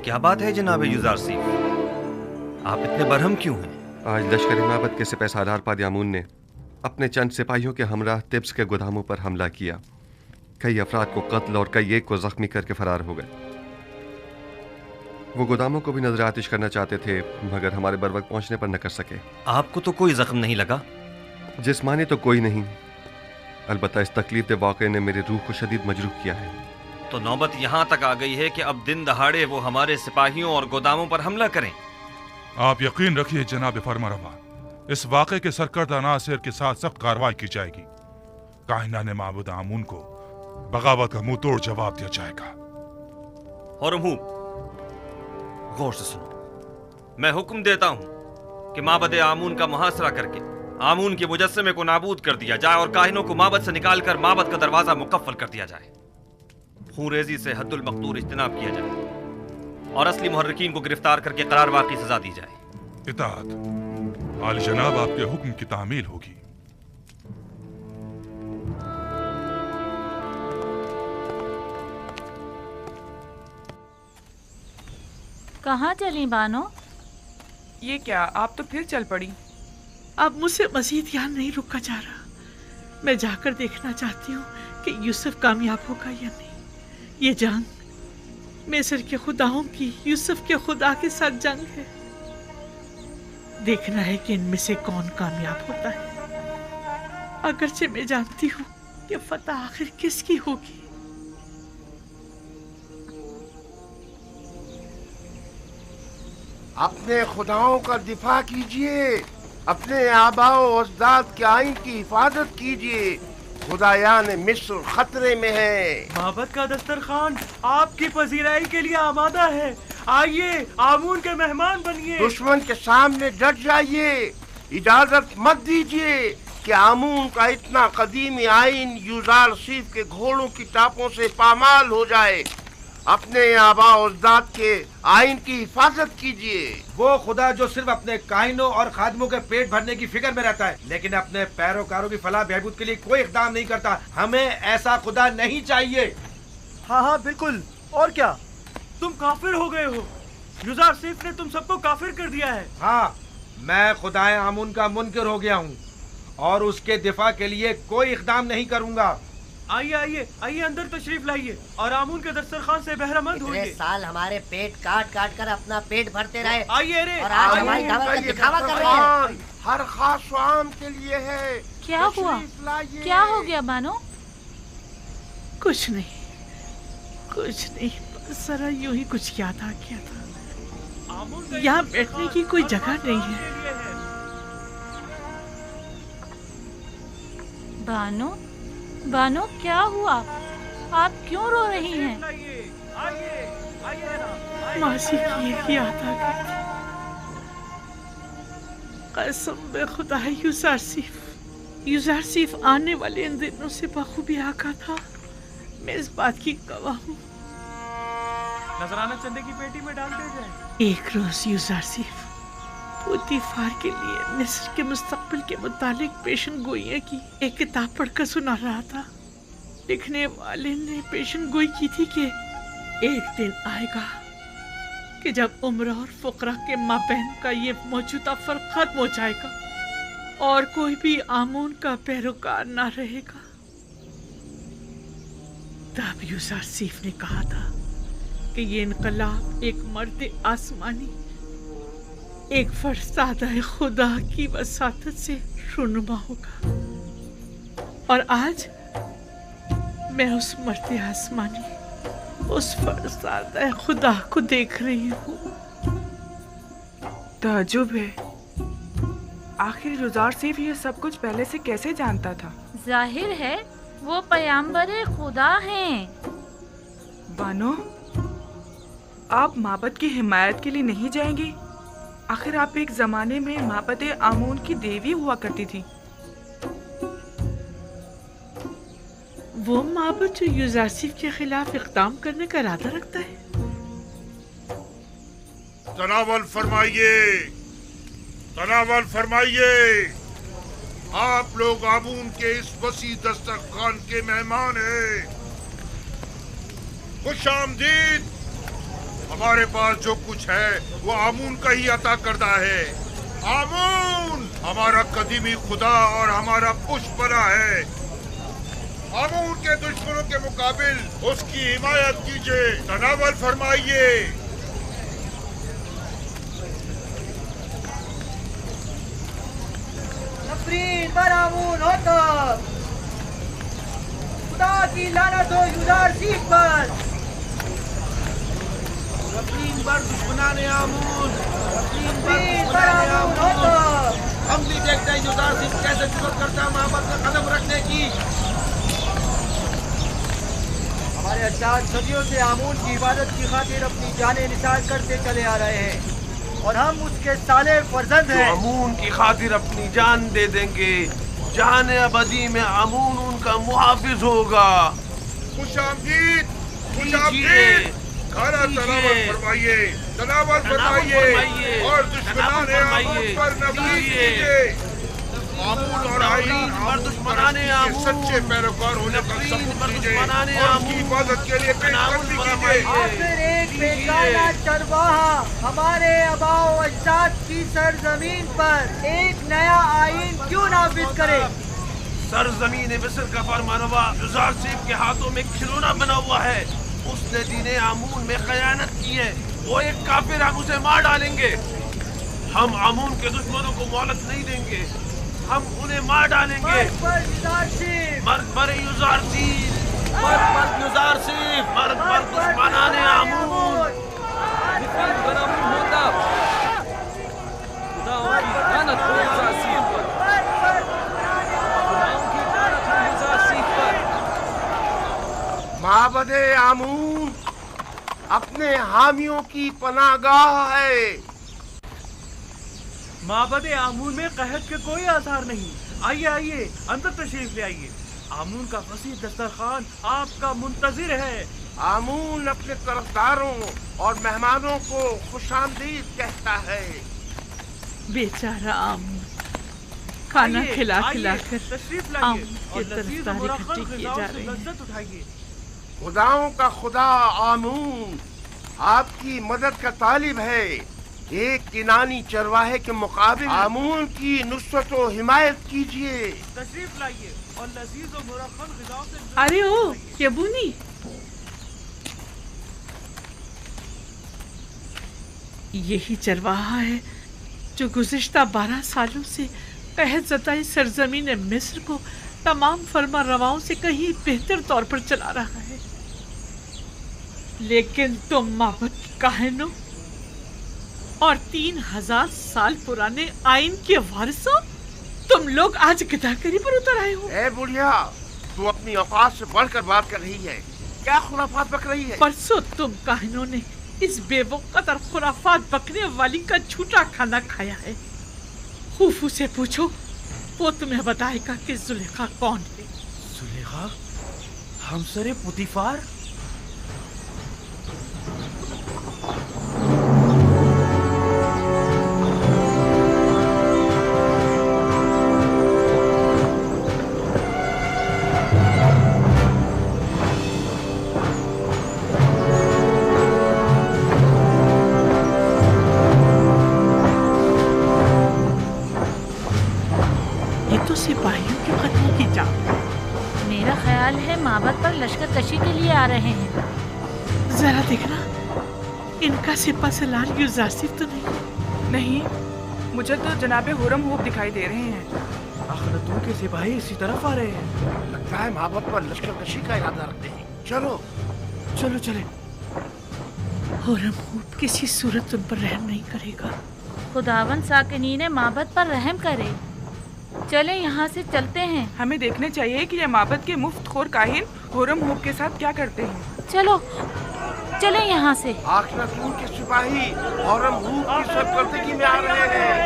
क्या बात है जनाब युज़ारसीफ, आप इतने बरहम क्यों हैं? आज लश्कर माबद के सिपह सालार पादयामून ने अपने चंद सिपाहियों के हमराह तिब्स के गोदामों पर हमला किया। कई अफराद को कत्ल और कई एक को जख्मी करके फरार हो गए। वो गोदामों को भी नजर आतिश करना चाहते थे, मगर हमारे बर वक्त पहुंचने पर न कर सके। आपको तो कोई जख्म नहीं लगा? जिस्मानी तो कोई नहीं, अलबत्ता इस तकलीफ के वाक़े ने मेरी रूह को शदीद मजरूह किया है। तो नौबत यहाँ तक आ गई है कि अब दिन दहाड़े वो हमारे सिपाहियों और गोदामों पर हमला करें। आप यकीन रखिए जनाब फरमारवा, इस वाक़े के सरकर्दा नासिर के साथ सख्त कार्रवाई की जाएगी। कायनाने माबूद आमून को बगावत का मुंह तोड़ जवाब दिया जाएगा। गौर से सुनो, मैं हुक्म देता हूं कि माबद आमून का मुहासरा करके आमून के मुजस्समे को नाबूद कर दिया जाए और काहिनों को माबद से निकालकर माबद का दरवाजा मुकफ्फल कर दिया जाए। खूनरेजी से हद्दुल मक़दूर इज्तनाब किया जाए और असली मुहर्रिकीन को गिरफ्तार करके करार वाक़ई सजा दी जाए। इताअत आली जनाब, आपके हुक्म की तामील होगी। कहाँ चली बानो? ये क्या, आप तो फिर चल पड़ी? अब मुझसे मजीद यहाँ नहीं रुका जा रहा। मैं जाकर देखना चाहती हूँ कि यूसुफ कामयाब होगा या नहीं। ये जंग मिस्र के खुदाओं की यूसुफ के खुदा के साथ जंग है। देखना है कि इनमें से कौन कामयाब होता है। अगरचे मैं जानती हूँ कि फतह आखिर किसकी होगी। अपने खुदाओं का दिफा कीजिए, अपने आबाओ अजदाद के आइन की हिफाजत कीजिए। खुदायान मिस्र खतरे में है। माबद का दस्तरखान आपकी पजीराई के लिए आमादा है। आइए, आमून के मेहमान बनिए। दुश्मन के सामने डट जाइए। इजाजत मत दीजिए कि आमून का इतना कदीमी आइन युज़ारसीफ के घोड़ों की टापों से पामाल हो जाए। अपने आबाओ अजदाद के आइन की हिफाजत कीजिए। वो खुदा जो सिर्फ अपने काइनों और खादमों के पेट भरने की फिक्र में रहता है, लेकिन अपने पैरोकारों की फलाह बहबूद के लिए कोई इक़दाम नहीं करता। हमें ऐसा खुदा नहीं चाहिए। हाँ हाँ बिल्कुल। और क्या, तुम काफिर हो गए हो। युज़ारसीफ ने तुम सबको काफिर कर दिया है। हाँ, मैं खुदाए आमून का मुनकिर हो गया हूँ और उसके दिफा के लिए कोई इक़दाम नहीं करूँगा। आइए आइए आइए, अंदर तशरीफ लाइए और आमून के दस्तरखान से बहरामंद होइए। इतने साल हमारे पेट काट काट कर अपना पेट भरते रहे। आइए रे, और आज हमारी दावत का दिखावा कर रहे हैं। हर खास आम के लिए है। क्या हुआ? क्या हो गया बानो? कुछ नहीं, बस जरा यूं ही कुछ याद आ गया था। यहाँ बैठने की कोई जगह नहीं है। बानो क्या हुआ? आप क्यों रो रही हैं? मासी की एक याद आ गई थी। कसम बे खुदा है, युज़ारसीफ आने वाले इन दिनों से बखूबी आका था। मैं इस बात की गवाह हूँ। नजराना चंदे की पेटी में डाल दिया जाए। एक रोज युज़ारसीफ पोतीफार के लिए मिस्र के मुस्तकबिल के मुतालिक पेशन गोइयाँ की एक किताब पढ़कर सुना रहा था। लिखने वाले ने पेशन गोई की थी कि एक दिन आएगा कि जब उम्र और फुकरा के माबैन का ये मौजूदा फर्क खत्म हो जाएगा और कोई भी आमून का पैरोकार ना रहेगा। तब युज़ारसीफ ने कहा था कि ये इनकलाब एक मर्द आसमानी, एक फरसादा खुदा की वसातत से रुनुमा होगा। और आज मैं उस मर्द आसमानी, उस फरसादा खुदा को देख रही हूँ। ताज्जुब है, आखिर युज़ारसीफ ये सब कुछ पहले से कैसे जानता था? जाहिर है वो पैगंबर खुदा हैं। बानो, आप माबद की हिमायत के लिए नहीं जाएंगी? आखिर आप एक जमाने में माबद आमून की देवी हुआ करती थी। वो माबद जो युज़ारसीफ के खिलाफ इक़दाम करने का इरादा रखता है। तनावल फरमाइए। आप लोग आमून के इस वसी दस्तरखान के मेहमान हैं। खुश आमदीद। हमारे पास जो कुछ है वो आमून का ही अता करता है। आमून हमारा कदीमी खुदा और हमारा पुष्पना है। आमून के दुश्मनों के मुकाबिल उसकी हिमायत कीजिए, तनावल फरमाइए। नफरीन पर आमून हो तो खुदा की लानत हो युदार सीफ पर। नफरीन पर दुश्मनाने आमून, नफरीन पर नफरीन पर दुश्मनाने आमून हो तो आमून। हम भी देखते हैं युदार सीफ कैसे जुर्रत करता है मोहब्बत में कदम रखने की। हमारे अजदाद सदियों से आमून की इबादत की खातिर अपनी जानें निसार करते चले आ रहे हैं और हम उसके साले फर्जंद हैं। आमून की खातिर अपनी जान दे देंगे। जान अबदी में आमून उनका मुहाफिज होगा। खुशामदीद, खुशामदीद। खाना तनावल फरमाइए, तनावल फरमाइए और दुश्मनाने आमून पर नफरीत कीजिए। आमून और आईन और दुश्मनाने आमून सच्चे पैरोकार होने का सबूत दीजिए और उनकी इबादत के लिए पेशकश कीजिए। आखिर एक बेगाना चरवाहा हमारे आबाओ अजदाद की सरजमीन पर एक नया आईन क्यों नाफिज करे? सरजमीन मिस्र का फरमानवा युज़ार सीफ के हाथों में खिलौना बना हुआ है। उसने दीने आमून में खयानत की है। वो एक काफिर, हम उसे मार डालेंगे। हम आमून के दुश्मनों को मोहलत नहीं देंगे, हम उन्हें मार डालेंगे। मर्द पर युज़ार सीफ, मर्द पर युज़ार सीफ, मर्द पर युज़ार सीफ, मर्द पर दुश्मनाने आमून। माबदे आमून अपने हामियों की पनाहगाह है। माबदे आमून में कहत के कोई आसार नहीं। आइए आइए, अंदर तशरीफ ले आइए। आमून का वसीह दस्तरखान आपका मुंतजिर है। आमून अपने तरफदारों और मेहमानों को खुशामदीद कहता है। बेचारा आमून खाना खिला खिला कर तशरीफ आमून लाइए की और लजीज तरफदारी मुरक्खब इकट्ठी किए ग़िज़ाओं जा से रहे हैं। लज्जत उठाइए। खुदाओं का खुदा आमून आपकी मदद का तालिब है। एक किनानी चरवाहे के मुकाबिल आमून की नुसरत व हिमायत कीजिए। तशरीफ लाइए और लजीज और मुरक्खब ग़िज़ाओं से अरे ओ यबूनी, यही चरवाहा है जो गुज़िश्ता 12 सालों से कहत ज़दाई सरजमीन मिस्र को तमाम फरमा रवाओं से कहीं बेहतर तौर पर चला रहा है। लेकिन तुम माबद काहिनों और 3000 साल पुराने आइन के वारिसों, तुम लोग आज गिदाकरी पर उतर आए हो। ए बुढ़िया, तू अपनी औकात से बढ़कर बात कर रही है। क्या खुराफात बक रही है? परसों तुम काहिनों ने इस बेवकूफ़ और खुराफात बकने वाली का झूठा खाना खाया है। खूफू से पूछो, वो तुम्हें बताएगा कि जुलेखा कौन है। जुलेखा हमसरे पुतीफार? सिपाहियों के कत्ल की जा। मेरा ख्याल है माबद पर लश्कर कशी के लिए आ रहे हैं। जरा देखना, इनका सिपा सलार युज़ासिफ तो नहीं? नहीं, मुझे तो जनाबे हुरम होप दिखाई दे रहे हैं। अखनतून के सिपाही इसी तरफ आ रहे हैं। लगता है माबद पर लश्कर कशी का इरादा रखते हैं। चलो चलो चले। हुरम होप किसी सूरत उन पर रहम नहीं करेगा। खुदावन साकिनीन माबद पर रहम करे। चले यहाँ से चलते हैं। हमें देखने चाहिए कि ये माबद के मुफ्तखोर काहिन हुरम होप के साथ क्या करते हैं। चलो चले यहाँ से। आखिरतून के सिपाही हुरम होप की सरकर्दगी में आ रहे हैं।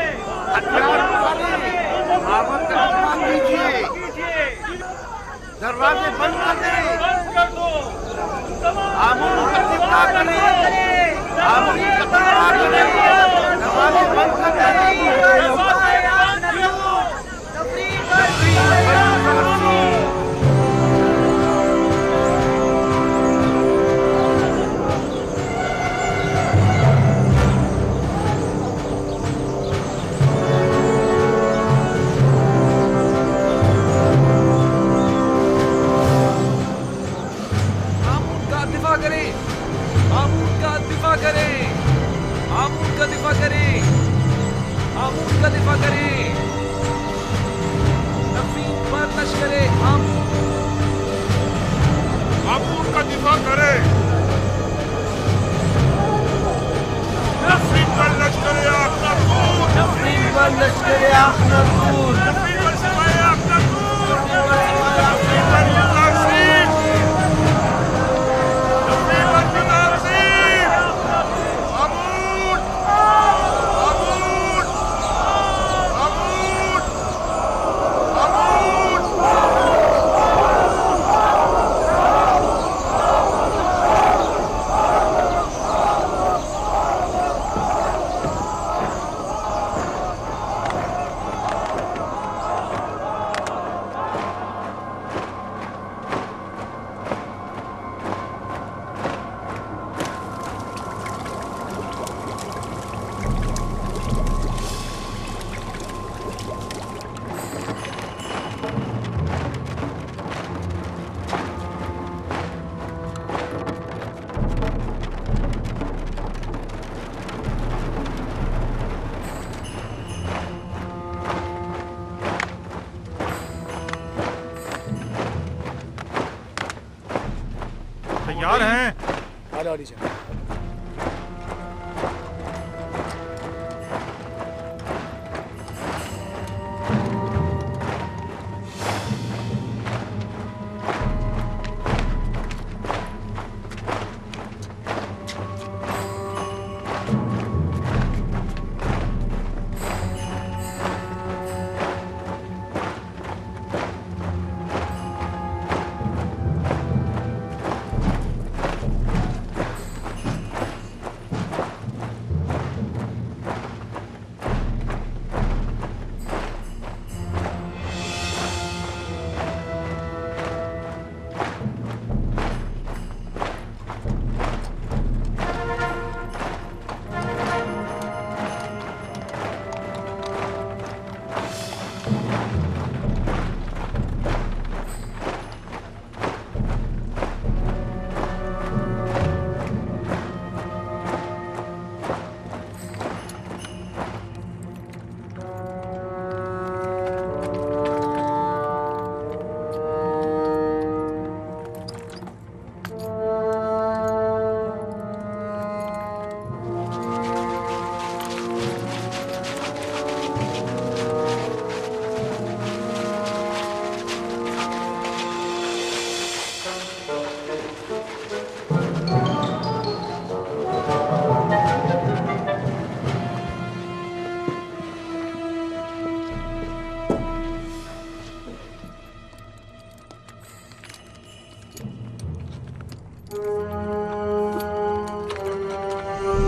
हथियार उठाइए, माबद का दरवाजा कीजिए, दरवाजे बंद कर दो। आमून का दिफा करें, आमून का दिफा करें, दरवाजे बंद कर दें। तैयार हैं?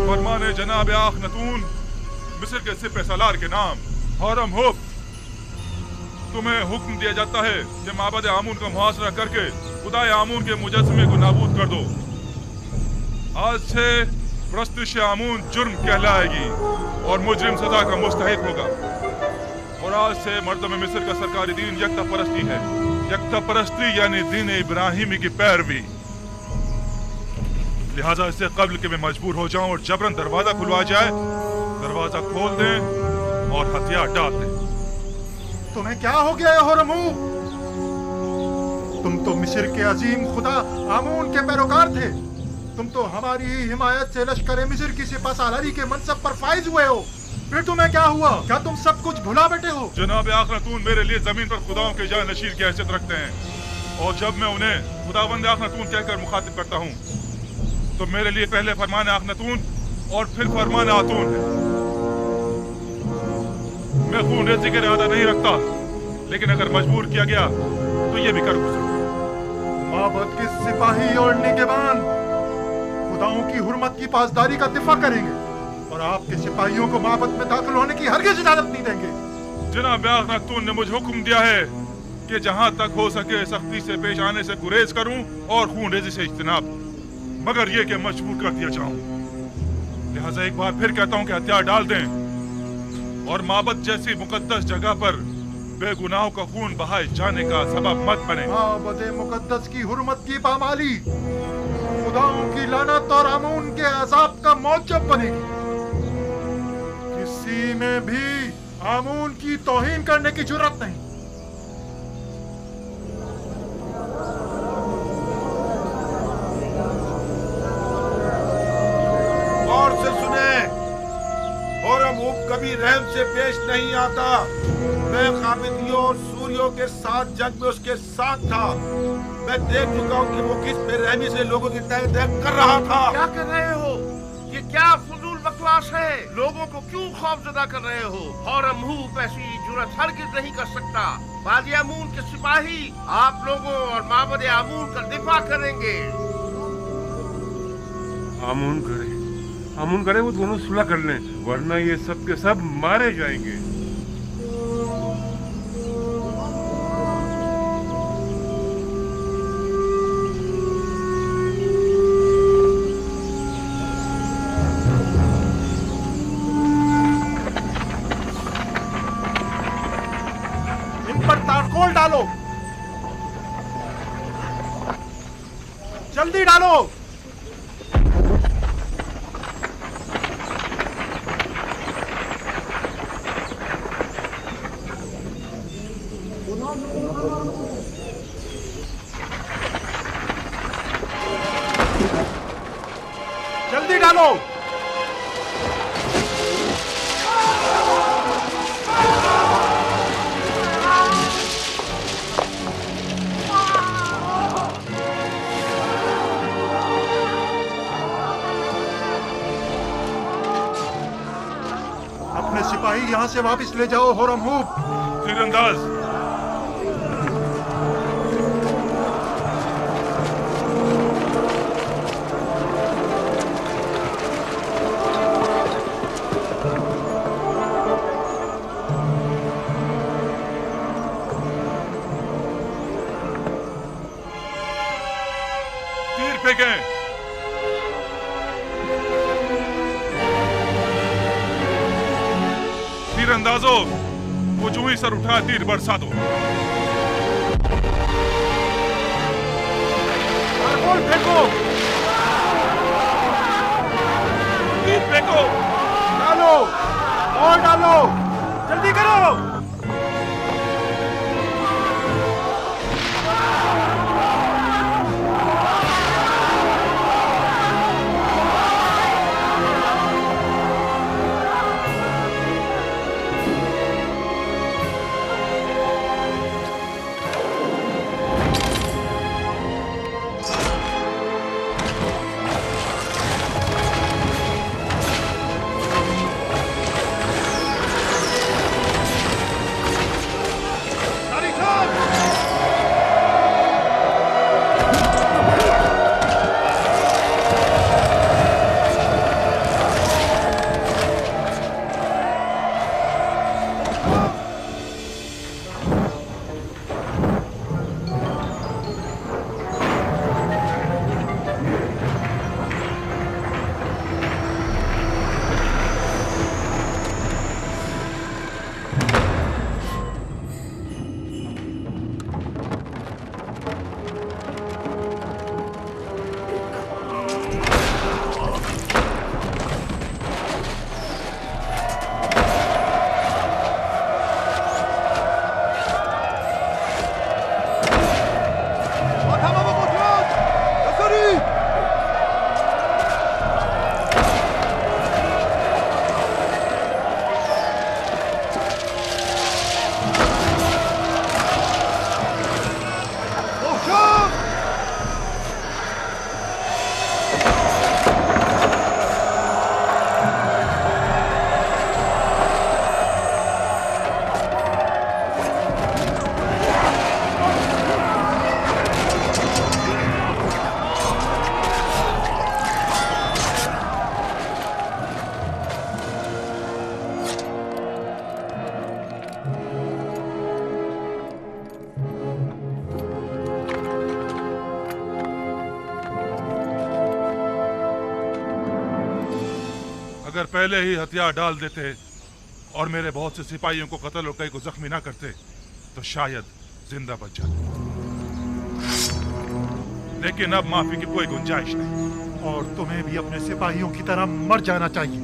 फरमाने जनाब आखनतून मिस्र के सिपह सालार के नाम हरम हुब, तुम्हें हुक्म दिया जाता है कि माबद आमून का मुहासरा करके खुदाए आमून के मुजस्समे को नाबूद कर दो। आज से परस्तिश आमून जुर्म कहलाएगी और मुजरिम सजा का मुस्तहिक होगा। और आज से मर्दम मिस्र का सरकारी दीन यकता परस्ती है। यकता परस्ती यानी दीन इब्राहिमी की पैरवी। लिहाजा इससे कब्ल के मैं मजबूर हो जाऊं और जबरन दरवाजा खुलवा जाए, दरवाजा खोल दें और हथियार डाल दें। तुम्हें क्या हो गया होरमू? तुम तो मिस्र के अजीम खुदा आमून के पैरोकार थे। तुम तो हमारी ही हिमायत से लश्कर मिस्र की सिपह सालारी के मनसब पर फाइज हुए हो। फिर तुम्हें क्या हुआ? क्या तुम सब कुछ भुला बैठे हो? जनाब आखनतून मेरे लिए जमीन पर खुदाओं के जानशीर की हैसियत रखते हैं और जब मैं उन्हें खुदावंद आखनतून कहकर मुखातिब करता हूँ तो मेरे लिए पहले फरमान आखनतून और फिर फरमान आतून है। मैं खून रेज़ी का इरादा नहीं रखता, लेकिन अगर मजबूर किया गया तो ये भी कर गुजरूं। माबद के सिपाही और निगहबान खुदाओं की हुर्मत की पासदारी का दिफा करेंगे और आपके सिपाहियों को माबद में दाखिल होने की हरगिज़ इजाजत नहीं देंगे। जनाब आखनतून ने मुझे हुक्म दिया है कि जहां तक हो सके सख्ती से पेश आने से गुरेज करूं और खून रेज़ी से इज्तिनाब, मगर ये कि मजबूर कर दिया जाऊं। लिहाजा एक बार फिर कहता हूं कि हथियार डाल दें और माबद जैसी मुकद्दस जगह पर बेगुनाहों का खून बहाए जाने का सबब मत बने। माबद मुकद्दस की हुर्मत की पामाली खुदाओं की लानत और आमून के अजाब का मौजब बनेगी। किसी में भी आमून की तौहीन करने की जुर्रत नहीं। गौर से सुने, होरम हुब कभी रहम से पेश नहीं आता। मैं काबिदियों और सूरियों के साथ जंग में उसके साथ था। मैं देख चुका हूँ कि वो किस बेरहमी से लोगों की तय कर रहा था। क्या कर रहे हो? ये क्या फजूल बकवास है? लोगों को क्यों खौफजदा कर रहे हो? होरम हुब ऐसी जुर्रत हरगिज़ नहीं कर सकता। वादी आमून के सिपाही आप लोगों और माबद आमून का दिफा करेंगे। आमून करे वो दोनों सुलह कर लें, वरना ये सब के सब मारे जाएंगे। इन पर तारकोल डालो, जल्दी डालो। डालो। अपने सिपाही यहाँ से वापस ले जाओ होरमहूब। तीरंदाज तीर फेंकें। तीरंदाजों, वो जो ही सर उठा तीर बरसा दो। कारगोल फेंको। तीर फेंको। डालो और डालो, जल्दी करो। अगर पहले ही हथियार डाल देते और मेरे बहुत से सिपाहियों को कत्ल और कई को जख्मी ना करते तो शायद जिंदा बच जाते, लेकिन अब माफी की कोई गुंजाइश नहीं। और तुम्हें भी अपने सिपाहियों की तरह मर जाना चाहिए।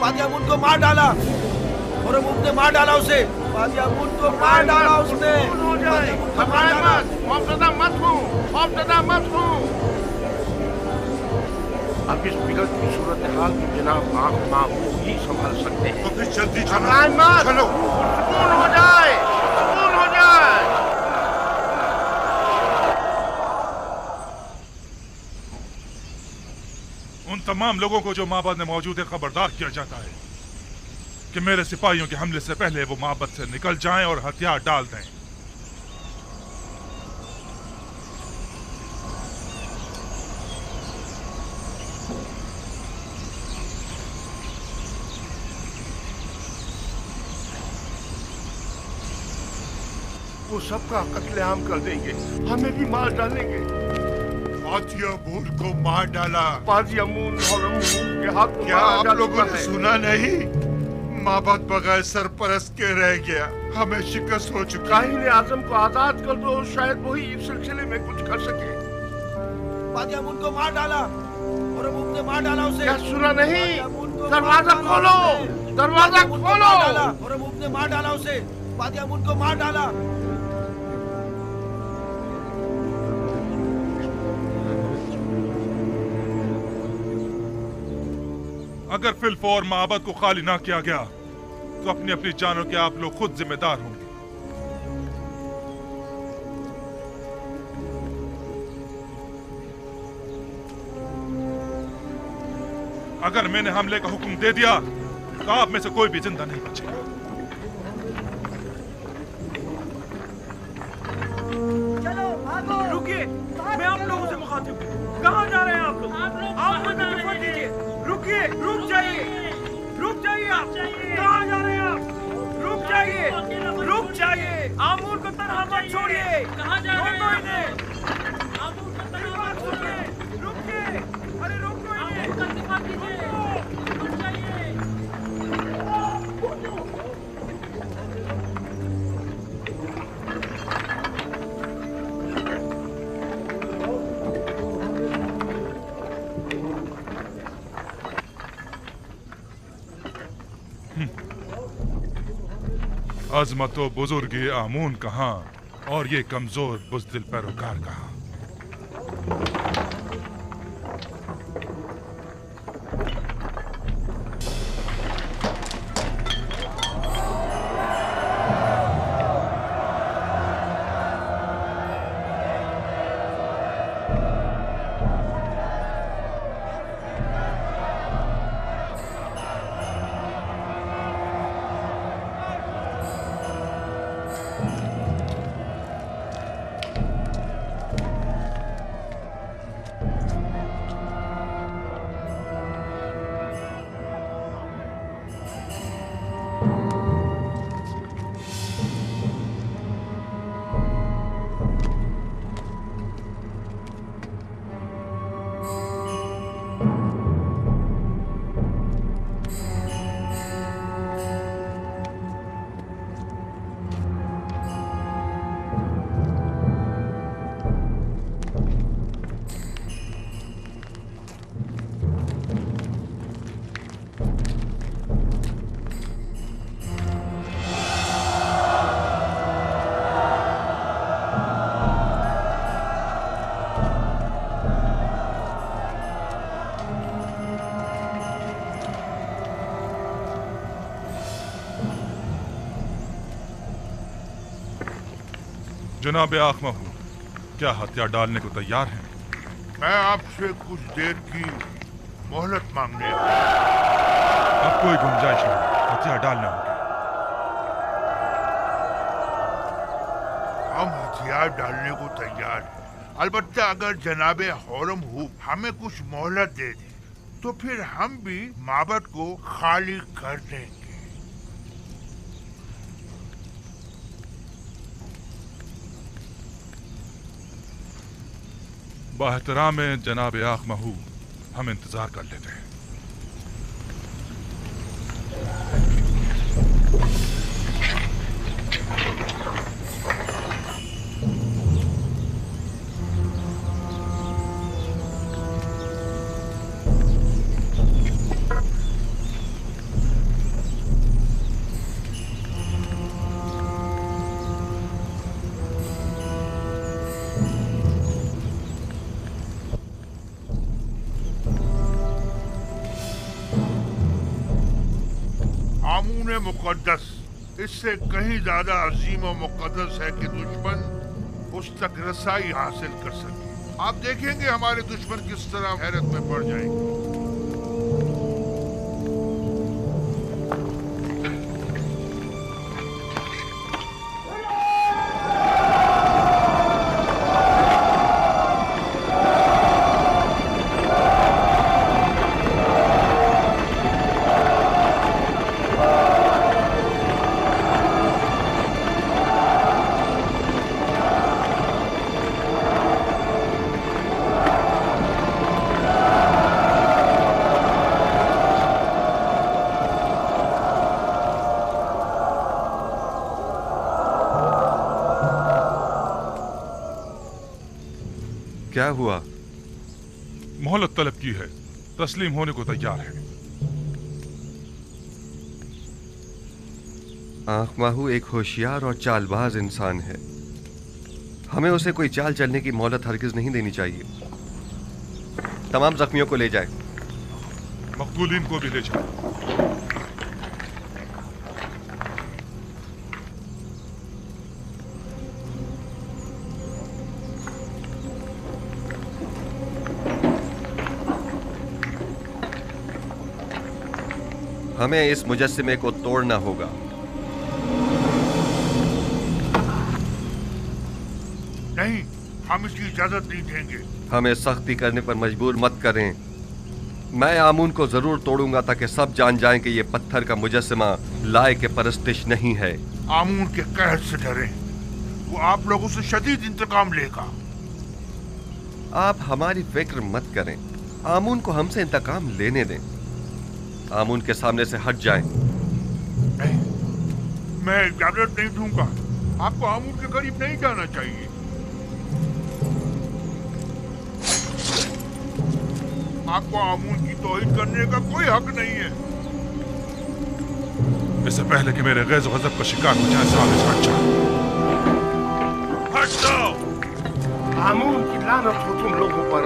बादियामुन को मार डाला, होरमुम ने मार डाला उसे। बादियामुन को मार डाला उसने। हो जाए, घबराए मत, खौफजदा मत हो, खौफजदा मत हो। अब इस बिगड़ की सूरत हाल की जनाब आंख माहूल ही संभाल सकते हैं। तो फिर जल्दी घबराए मत, चलो। सुकून हो जाए, सुकून हो जाए। उन तमाम लोगों को जो माबद में मौजूद है खबरदार किया जाता है कि मेरे सिपाहियों के हमले से पहले वो माबद से निकल जाएं और हथियार डाल दें। वो सबका कत्लेआम कर देंगे, हमें भी मार डालेंगे। बादियामुन को मार डाला। बादियामुन होरमुम के हाथ क्या आप लोगों ने सुना नहीं? माबद बगैर सरपरस्त के रह गया, हमें शिकस्त हो चुकी। काहिन आजम को आजाद कर दो, शायद वही इस सिलसिले में कुछ कर सके। बादियामुन को मार डाला, होरमुम ने मार डाला उसे। क्या सुना नहीं? दरवाजा खोलो, दरवाजा खोलो। होरमुम ने मार डाला उसे। बादियामुन को मार डाला। अगर फिलफौर माबद को खाली ना किया गया तो अपनी अपनी जानों के आप लोग खुद जिम्मेदार होंगे। अगर मैंने हमले का हुक्म दे दिया तो आप में से कोई भी जिंदा नहीं बचेगा। चलो भागो। रुकिए, मैं आप लोगों से मुखातिब हूँ। कहाँ जा रहे हैं आप लोग? आप मुझे रिपोर्ट दीजिए। रुकिए, रुक जाइए, रुक जाइए। आप कहाँ जा रहे हैं? आप रुक जाइए, रुक जाइए। आमूर को तनहा मत छोड़िए। कहाँ जा रहे हैं? आमूर को तनहा मत छोड़िए। रुकिए, अरे रुको। आमूर का दिफा कीजिए, रुक जाइए। अजमतो बुजुर्ग आमून कहाँ और ये कमजोर बुज़दिल पैरोकार कहाँ? जनाब आखमा हूँ, क्या हथियार डालने को तैयार हैं? मैं आपसे कुछ देर की मोहलत मांगने आया। अब कोई गुंजाइश नहीं, हथियार डालने होंगे। हम हथियार डालने को तैयार हैं, अलबत्ता अगर जनाबे हौरम हूब हमें कुछ मोहलत दे दे तो फिर हम भी माबद को खाली कर देंगे। बाहतराम जनाब आखमा हूँ, हम इंतजार कर लेते हैं। आमून मुकद्दस इससे कहीं ज्यादा अजीम और मुकद्दस है कि दुश्मन उस तक रसाई हासिल कर सके। आप देखेंगे हमारे दुश्मन किस तरह हैरत में पड़ जाएंगे। क्या हुआ? मोहलत तलब की है, तस्लीम होने को तैयार है। आखमाहू एक होशियार और चालबाज इंसान है, हमें उसे कोई चाल चलने की मोहलत हरगिज नहीं देनी चाहिए। तमाम जख्मियों को ले जाए। मकतूलीन को भी ले जाए। हमें इस मुजस्सिमे को तोड़ना होगा। नहीं, हम इसकी इजाजत नहीं देंगे। हमें सख्ती करने पर मजबूर मत करें। मैं आमून को जरूर तोड़ूंगा ताकि सब जान जाएं कि ये पत्थर का मुजस्सिमा लाए के परस्तिश नहीं है। आमून के कहर से डरें, वो आप लोगों से शदीद इंतकाम लेगा। आप हमारी फिक्र मत करें, आमून को हमसे इंतकाम लेने दें। आमून के सामने से हट जाएं। नहीं, मैं इजाजत नहीं दूंगा। आपको आमून के करीब नहीं जाना चाहिए। आपको आमून की तौहीद करने का कोई हक नहीं है। इससे पहले कि मेरे गैज़ और गज़ब का शिकार हो जाए, सामने से हट जाओ। हट जाओ। आमून की लानत हो तुम लोगों पर।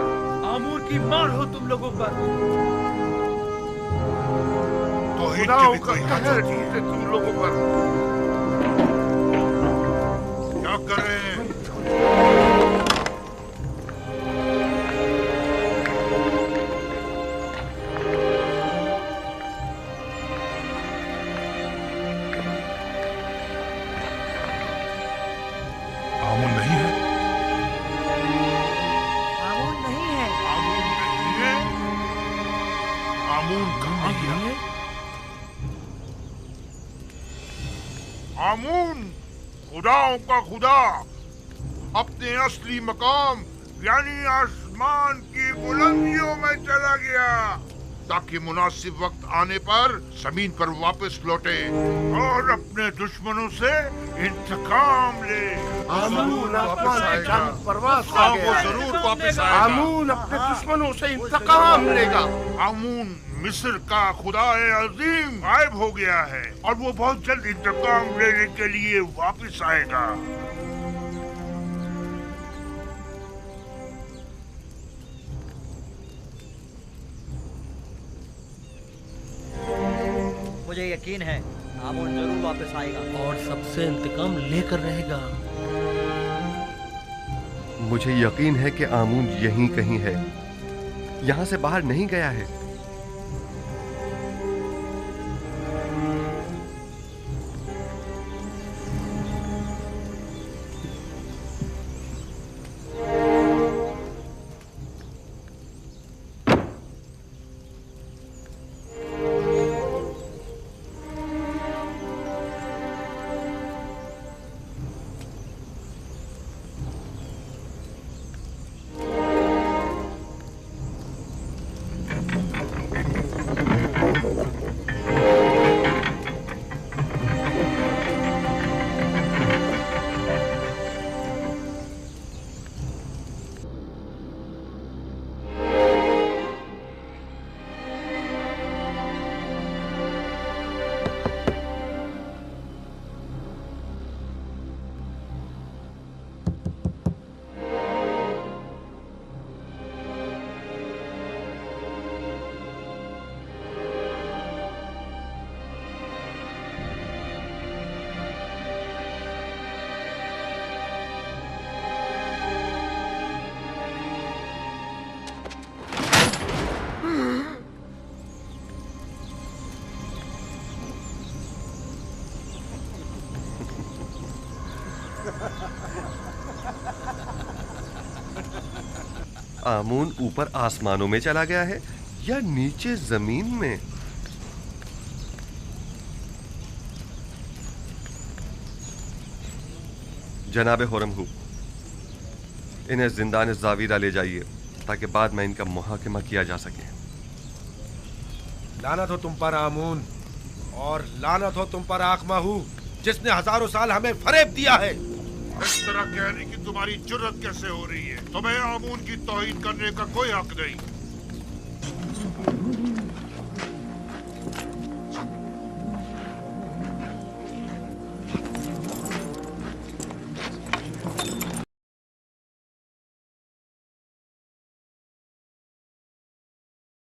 आमून की मार हो तुम लोगों पर। खुदाओं का कहर है तुम लोगों पर। क्या कर रहे हैं? आमून नहीं है। आमून नहीं है। आमून नहीं है। आमून कहाँ गया? आमून खुदाओं का खुदा अपने असली मकाम यानी आसमान की बुलंदियों में चला गया ताकि मुनासिब वक्त आने पर जमीन पर वापस लौटे और अपने दुश्मनों से इंतकाम ले। आमून आसमान की जानब परवाज़ कर गया। वो जरूर वापस आएगा। आमून अपने दुश्मनों से इंतकाम लेगा। आमून मिस्र का खुदाए अजीम गायब हो गया है और वो बहुत जल्द इंतकाम लेने के लिए वापस आएगा। मुझे यकीन है आमून जरूर वापस आएगा और सबसे इंतकाम लेकर रहेगा। मुझे यकीन है कि आमून यहीं कहीं है, यहां से बाहर नहीं गया है। आमून ऊपर आसमानों में चला गया है या नीचे जमीन में? जनाबे हुरमहू, इन्हें जिंदान जावीरा ले जाइए ताकि बाद में इनका मुहाकिमा किया जा सके। लानत हो तुम पर आमून, और लानत हो तुम पर आखमाहू, जिसने हजारों साल हमें फरेब दिया है। इस तरह कहने की तुम्हारी जुर्रत कैसे हो रही है? तुम्हें आमून की तौहीन करने का कोई हक नहीं।